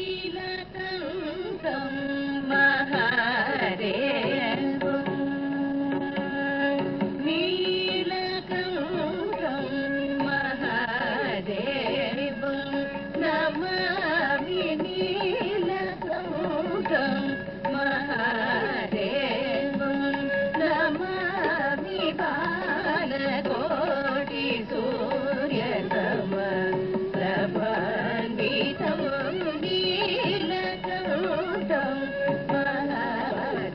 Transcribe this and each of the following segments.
నీలకంఠం మహాదేవం నీలకంఠం మహాదేవం నమామి నీలకంఠం మహాదేవం నమామి బాలకోటి సూర్యతమ ప్రభాన్వితం నీలకంఠం మహాదేవం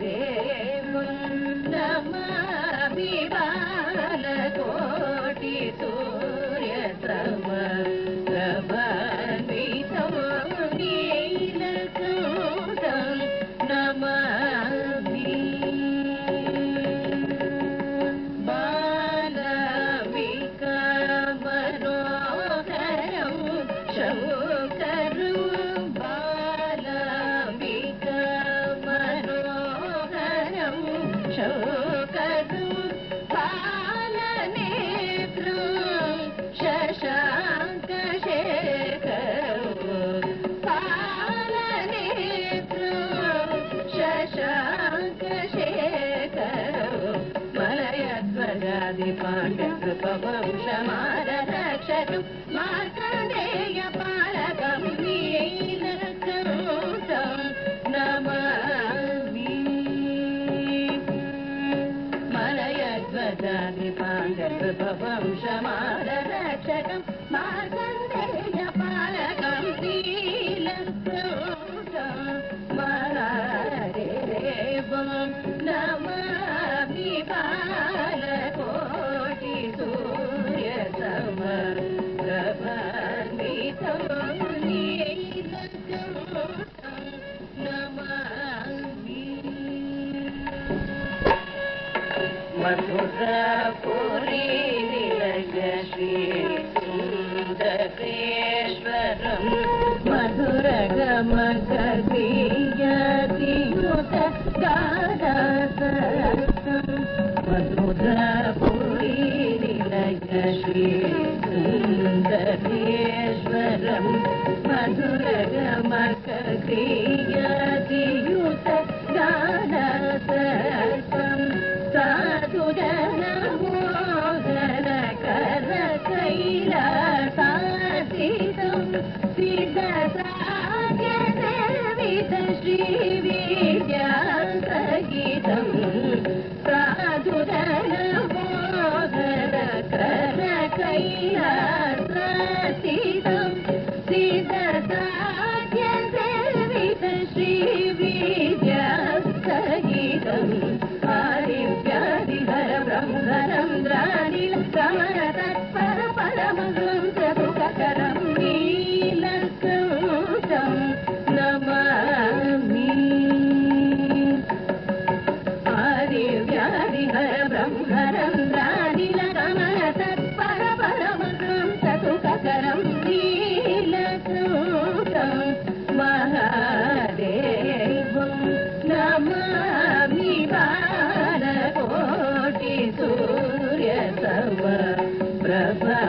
నమామి బాలకోటి సూర్యతమ ప్రభాన్వితం నీలకంఠం నమామి బాలవికమనోహరం శంకరం బాలవికమనోహరం శంకరం బాలనేత్రం శశాంకశేఖరం బాలనేత్రం శశాంకశేఖరం మలయధ్వజాది పాండ్యకృపవంశమారక్షకం మార్కండేయ పాలకం నీలకంఠం నమామి మలయధ్వజాది పాండ్యకృపవంశమారక్షకం మార్కండేయ పాలకం నీలకంఠం మహాదేవం నమామి బాలకోటి సూర్యతమ ప్రభాన్వితం నీలకంఠం నమామి మధురాపురీ నిలయ శ్రీ సుందరేశ్వరం మధురగమకీయతియుత గాఢసరసం మధురాపురీ నిలయ శ్రీ సుందరేశ్వరం మధురగమకీయతియుత గాఢసరసం సాధుజనమోహన కర కైలాసాసితం సిద్ధసాధ్యసేవిత శ్రీవిద్యాసహితం సాధుజనమోహన కర కైలాసాసితం సిద్ధసాధ్యసేవిత శ్రీవిద్యాసహితం ఆదివ్యాధిహర బ్రహ్మరంధ్రానిల కమల తత్పర పరమహంససుఖకరం నీలకంఠం నమామి ఆదివ్యాధిహర బ్రహ్మరంధ్రానిల కమల తత్పర పరమహంససుఖకరం నీలకంఠం మహాదేవం నమామి బాలకోటి సూర్యతమ ప్రభా